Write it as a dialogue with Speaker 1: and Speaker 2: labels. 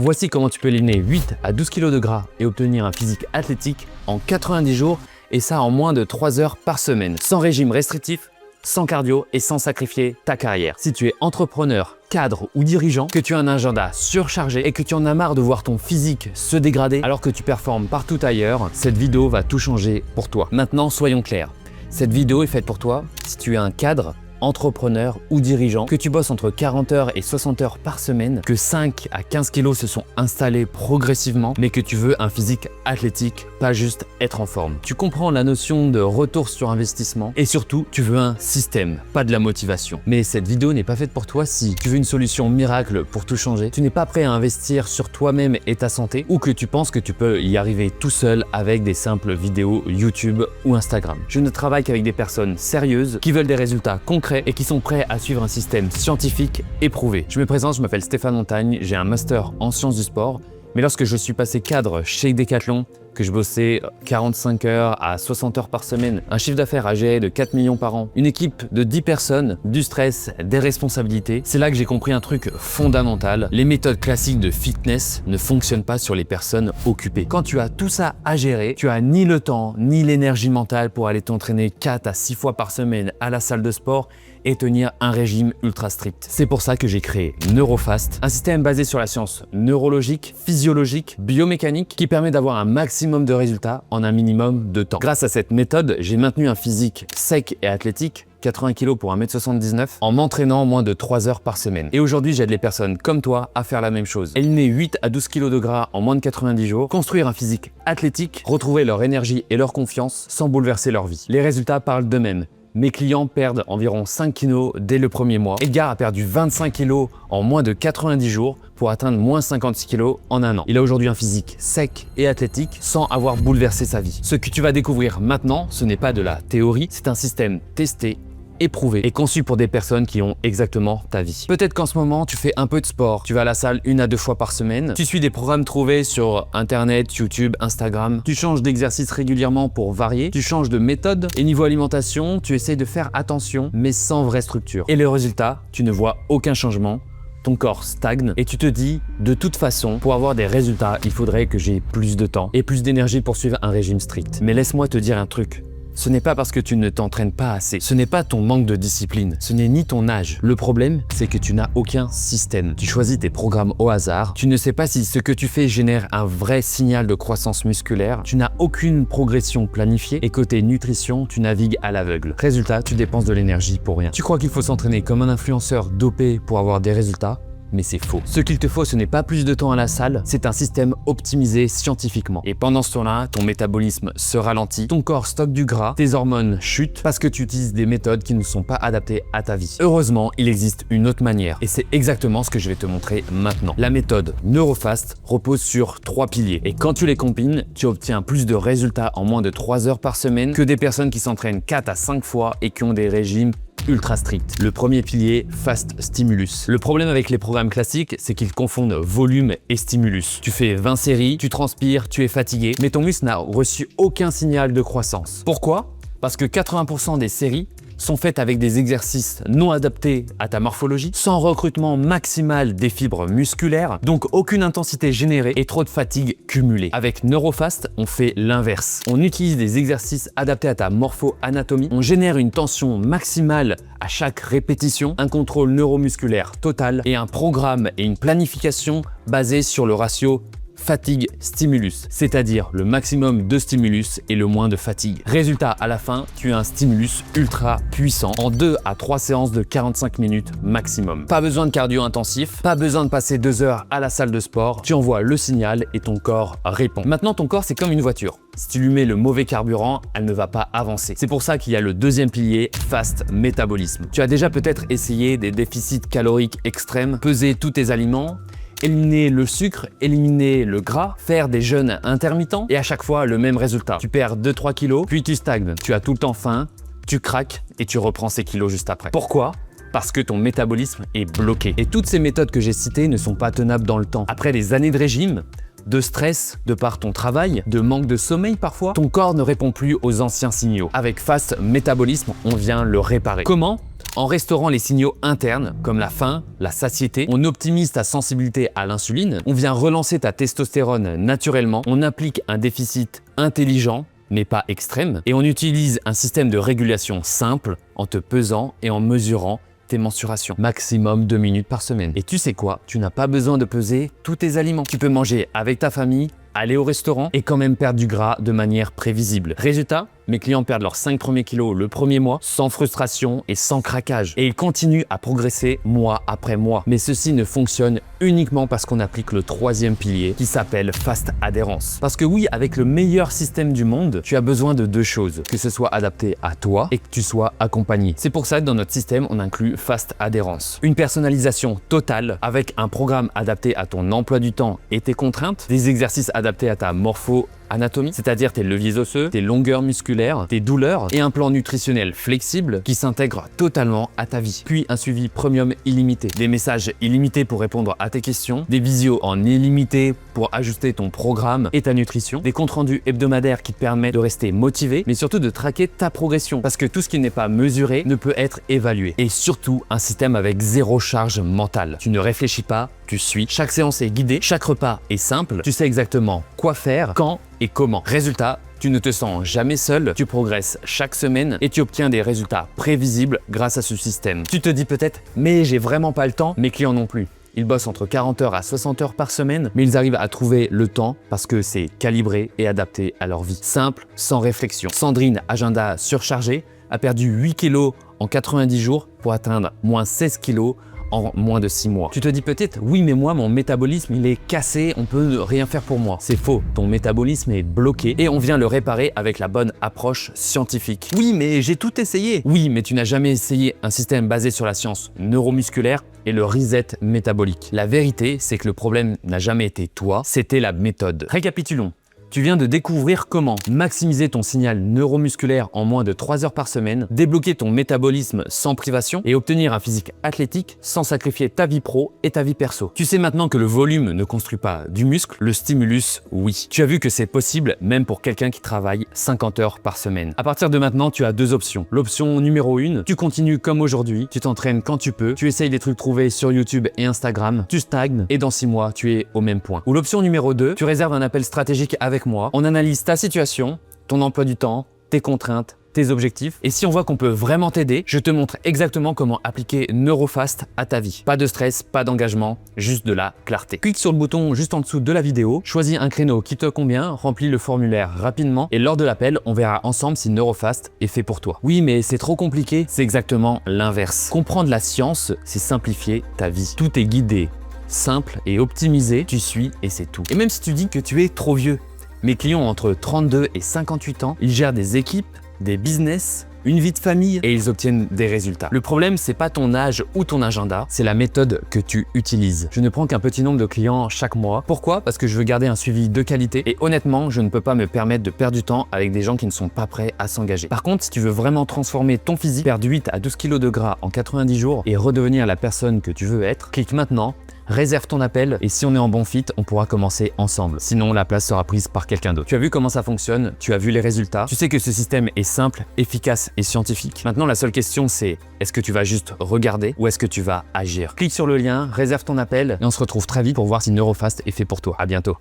Speaker 1: Voici comment tu peux éliminer 8 à 12 kg de gras et obtenir un physique athlétique en 90 jours et ça en moins de 3 heures par semaine, sans régime restrictif, sans cardio et sans sacrifier ta carrière. Si tu es entrepreneur, cadre ou dirigeant, que tu as un agenda surchargé et que tu en as marre de voir ton physique se dégrader alors que tu performes partout ailleurs, cette vidéo va tout changer pour toi. Maintenant, soyons clairs. Cette vidéo est faite pour toi si tu es un cadre, entrepreneur ou dirigeant, que tu bosses entre 40 heures et 60 heures par semaine, que 5 à 15 kilos se sont installés progressivement, mais que tu veux un physique athlétique, pas juste être en forme. Tu comprends la notion de retour sur investissement et surtout, tu veux un système, pas de la motivation. Mais cette vidéo n'est pas faite pour toi si tu veux une solution miracle pour tout changer, tu n'es pas prêt à investir sur toi-même et ta santé ou que tu penses que tu peux y arriver tout seul avec des simples vidéos YouTube ou Instagram. Je ne travaille qu'avec des personnes sérieuses qui veulent des résultats concrets et qui sont prêts à suivre un système scientifique éprouvé. Je me présente, je m'appelle Stéphane Montagne, j'ai un master en sciences du sport, mais lorsque je suis passé cadre chez Decathlon, que je bossais 45 heures à 60 heures par semaine, un chiffre d'affaires à gérer de 4 millions par an, une équipe de 10 personnes, du stress, des responsabilités, c'est là que j'ai compris un truc fondamental. Les méthodes classiques de fitness ne fonctionnent pas sur les personnes occupées. Quand tu as tout ça à gérer, tu as ni le temps, ni l'énergie mentale pour aller t'entraîner 4 à 6 fois par semaine à la salle de sport et tenir un régime ultra strict. C'est pour ça que j'ai créé NeuroFast, un système basé sur la science neurologique, physiologique, biomécanique qui permet d'avoir un maximum de résultats en un minimum de temps. Grâce à cette méthode, j'ai maintenu un physique sec et athlétique, 80 kg pour 1m79, en m'entraînant moins de 3 heures par semaine. Et aujourd'hui, j'aide les personnes comme toi à faire la même chose. Éliminer 8 à 12 kg de gras en moins de 90 jours, construire un physique athlétique, retrouver leur énergie et leur confiance sans bouleverser leur vie. Les résultats parlent d'eux-mêmes. Mes clients perdent environ 5 kg dès le premier mois. Edgar a perdu 25 kg en moins de 90 jours pour atteindre moins 56 kg en un an. Il a aujourd'hui un physique sec et athlétique sans avoir bouleversé sa vie. Ce que tu vas découvrir maintenant, ce n'est pas de la théorie, c'est un système testé, éprouvé et conçu pour des personnes qui ont exactement ta vie. Peut-être qu'en ce moment, tu fais un peu de sport, tu vas à la salle 1 à 2 fois par semaine, tu suis des programmes trouvés sur Internet, YouTube, Instagram, tu changes d'exercice régulièrement pour varier, tu changes de méthode et niveau alimentation, tu essayes de faire attention mais sans vraie structure. Et le résultat, tu ne vois aucun changement. Ton corps stagne et tu te dis, de toute façon, pour avoir des résultats, il faudrait que j'ai plus de temps et plus d'énergie pour suivre un régime strict. Mais laisse-moi te dire un truc. Ce n'est pas parce que tu ne t'entraînes pas assez, ce n'est pas ton manque de discipline, ce n'est ni ton âge. Le problème, c'est que tu n'as aucun système. Tu choisis tes programmes au hasard, tu ne sais pas si ce que tu fais génère un vrai signal de croissance musculaire, tu n'as aucune progression planifiée et côté nutrition, tu navigues à l'aveugle. Résultat, tu dépenses de l'énergie pour rien. Tu crois qu'il faut s'entraîner comme un influenceur dopé pour avoir des résultats ? Mais c'est faux. Ce qu'il te faut, ce n'est pas plus de temps à la salle, c'est un système optimisé scientifiquement. Et pendant ce temps-là, ton métabolisme se ralentit, ton corps stocke du gras, tes hormones chutent parce que tu utilises des méthodes qui ne sont pas adaptées à ta vie. Heureusement, il existe une autre manière et c'est exactement ce que je vais te montrer maintenant. La méthode NeuroFast repose sur 3 piliers et quand tu les combines, tu obtiens plus de résultats en moins de 3 heures par semaine que des personnes qui s'entraînent 4 à 5 fois et qui ont des régimes ultra strict. Le premier pilier, Fast Stimulus. Le problème avec les programmes classiques, c'est qu'ils confondent volume et stimulus. Tu fais 20 séries, tu transpires, tu es fatigué, mais ton muscle n'a reçu aucun signal de croissance. Pourquoi ? Parce que 80% des séries sont faites avec des exercices non adaptés à ta morphologie, sans recrutement maximal des fibres musculaires, donc aucune intensité générée et trop de fatigue cumulée. Avec NeuroFast, on fait l'inverse. On utilise des exercices adaptés à ta morpho-anatomie, on génère une tension maximale à chaque répétition, un contrôle neuromusculaire total et un programme et une planification basés sur le ratio fatigue-stimulus, c'est-à-dire le maximum de stimulus et le moins de fatigue. Résultat, à la fin, tu as un stimulus ultra puissant en 2 à 3 séances de 45 minutes maximum. Pas besoin de cardio intensif, pas besoin de passer 2 heures à la salle de sport, tu envoies le signal et ton corps répond. Maintenant, ton corps, c'est comme une voiture. Si tu lui mets le mauvais carburant, elle ne va pas avancer. C'est pour ça qu'il y a le deuxième pilier, Fast Métabolisme. Tu as déjà peut-être essayé des déficits caloriques extrêmes, peser tous tes aliments, éliminer le sucre, éliminer le gras, faire des jeûnes intermittents et à chaque fois le même résultat. Tu perds 2-3 kilos, puis tu stagnes. Tu as tout le temps faim, tu craques et tu reprends ces kilos juste après. Pourquoi ? Parce que ton métabolisme est bloqué. Et toutes ces méthodes que j'ai citées ne sont pas tenables dans le temps. Après des années de régime, de stress de par ton travail, de manque de sommeil parfois, ton corps ne répond plus aux anciens signaux. Avec Fast Métabolisme, on vient le réparer. Comment ? En restaurant les signaux internes, comme la faim, la satiété, on optimise ta sensibilité à l'insuline, on vient relancer ta testostérone naturellement, on applique un déficit intelligent, mais pas extrême, et on utilise un système de régulation simple en te pesant et en mesurant tes mensurations. Maximum 2 minutes par semaine. Et tu sais quoi? Tu n'as pas besoin de peser tous tes aliments. Tu peux manger avec ta famille, aller au restaurant et quand même perdre du gras de manière prévisible. Résultat, mes clients perdent leurs 5 premiers kilos le premier mois sans frustration et sans craquage. Et ils continuent à progresser mois après mois. Mais ceci ne fonctionne uniquement parce qu'on applique le 3e pilier qui s'appelle Fast Adhérence. Parce que oui, avec le meilleur système du monde, tu as besoin de 2 choses. Que ce soit adapté à toi et que tu sois accompagné. C'est pour ça que dans notre système, on inclut Fast Adhérence. Une personnalisation totale avec un programme adapté à ton emploi du temps et tes contraintes, des exercices adaptés à ta morpho-anatomie, c'est-à-dire tes leviers osseux, tes longueurs musculaires, tes douleurs et un plan nutritionnel flexible qui s'intègre totalement à ta vie. Puis un suivi premium illimité, des messages illimités pour répondre à tes questions, des visios en illimité pour ajuster ton programme et ta nutrition, des comptes rendus hebdomadaires qui te permettent de rester motivé, mais surtout de traquer ta progression parce que tout ce qui n'est pas mesuré ne peut être évalué. Et surtout, un système avec 0 charge mentale. Tu ne réfléchis pas, tu suis. Chaque séance est guidée, chaque repas est simple, tu sais exactement quoi faire, quand et comment. Résultat, tu ne te sens jamais seul, tu progresses chaque semaine et tu obtiens des résultats prévisibles grâce à ce système. Tu te dis peut-être, mais j'ai vraiment pas le temps, mes clients non plus. Ils bossent entre 40 heures à 60 heures par semaine, mais ils arrivent à trouver le temps parce que c'est calibré et adapté à leur vie. Simple, sans réflexion. Sandrine, agenda surchargé, a perdu 8 kilos en 90 jours pour atteindre moins 16 kilos en moins de 6 mois. Tu te dis peut-être, oui mais moi mon métabolisme il est cassé, on peut rien faire pour moi. C'est faux, ton métabolisme est bloqué et on vient le réparer avec la bonne approche scientifique. Oui mais j'ai tout essayé. Oui mais tu n'as jamais essayé un système basé sur la science neuromusculaire et le reset métabolique. La vérité c'est que le problème n'a jamais été toi, c'était la méthode. Récapitulons. Tu viens de découvrir comment maximiser ton signal neuromusculaire en moins de 3 heures par semaine, débloquer ton métabolisme sans privation et obtenir un physique athlétique sans sacrifier ta vie pro et ta vie perso. Tu sais maintenant que le volume ne construit pas du muscle, le stimulus, oui. Tu as vu que c'est possible même pour quelqu'un qui travaille 50 heures par semaine. À partir de maintenant, tu as 2 options. L'option numéro 1, tu continues comme aujourd'hui, tu t'entraînes quand tu peux, tu essayes des trucs trouvés sur YouTube et Instagram, tu stagnes et dans 6 mois, tu es au même point. Ou l'option numéro 2, tu réserves un appel stratégique avec moi, on analyse ta situation, ton emploi du temps, tes contraintes, tes objectifs. Et si on voit qu'on peut vraiment t'aider, je te montre exactement comment appliquer NeuroFast à ta vie. Pas de stress, pas d'engagement, juste de la clarté. Clique sur le bouton juste en dessous de la vidéo, choisis un créneau qui te convient, remplis le formulaire rapidement et lors de l'appel, on verra ensemble si NeuroFast est fait pour toi. Oui, mais c'est trop compliqué. C'est exactement l'inverse. Comprendre la science, c'est simplifier ta vie. Tout est guidé, simple et optimisé. Tu suis et c'est tout. Et même si tu dis que tu es trop vieux, mes clients ont entre 32 et 58 ans, ils gèrent des équipes, des business, une vie de famille et ils obtiennent des résultats. Le problème, c'est pas ton âge ou ton agenda, c'est la méthode que tu utilises. Je ne prends qu'un petit nombre de clients chaque mois. Pourquoi? Parce que je veux garder un suivi de qualité et honnêtement, je ne peux pas me permettre de perdre du temps avec des gens qui ne sont pas prêts à s'engager. Par contre, si tu veux vraiment transformer ton physique, perdre 8 à 12 kg de gras en 90 jours et redevenir la personne que tu veux être, clique maintenant. Réserve ton appel et si on est en bon fit, on pourra commencer ensemble. Sinon, la place sera prise par quelqu'un d'autre. Tu as vu comment ça fonctionne, tu as vu les résultats, tu sais que ce système est simple, efficace et scientifique. Maintenant, la seule question c'est, est-ce que tu vas juste regarder ou est-ce que tu vas agir? Clique sur le lien, réserve ton appel et on se retrouve très vite pour voir si NeuroFast est fait pour toi. À bientôt.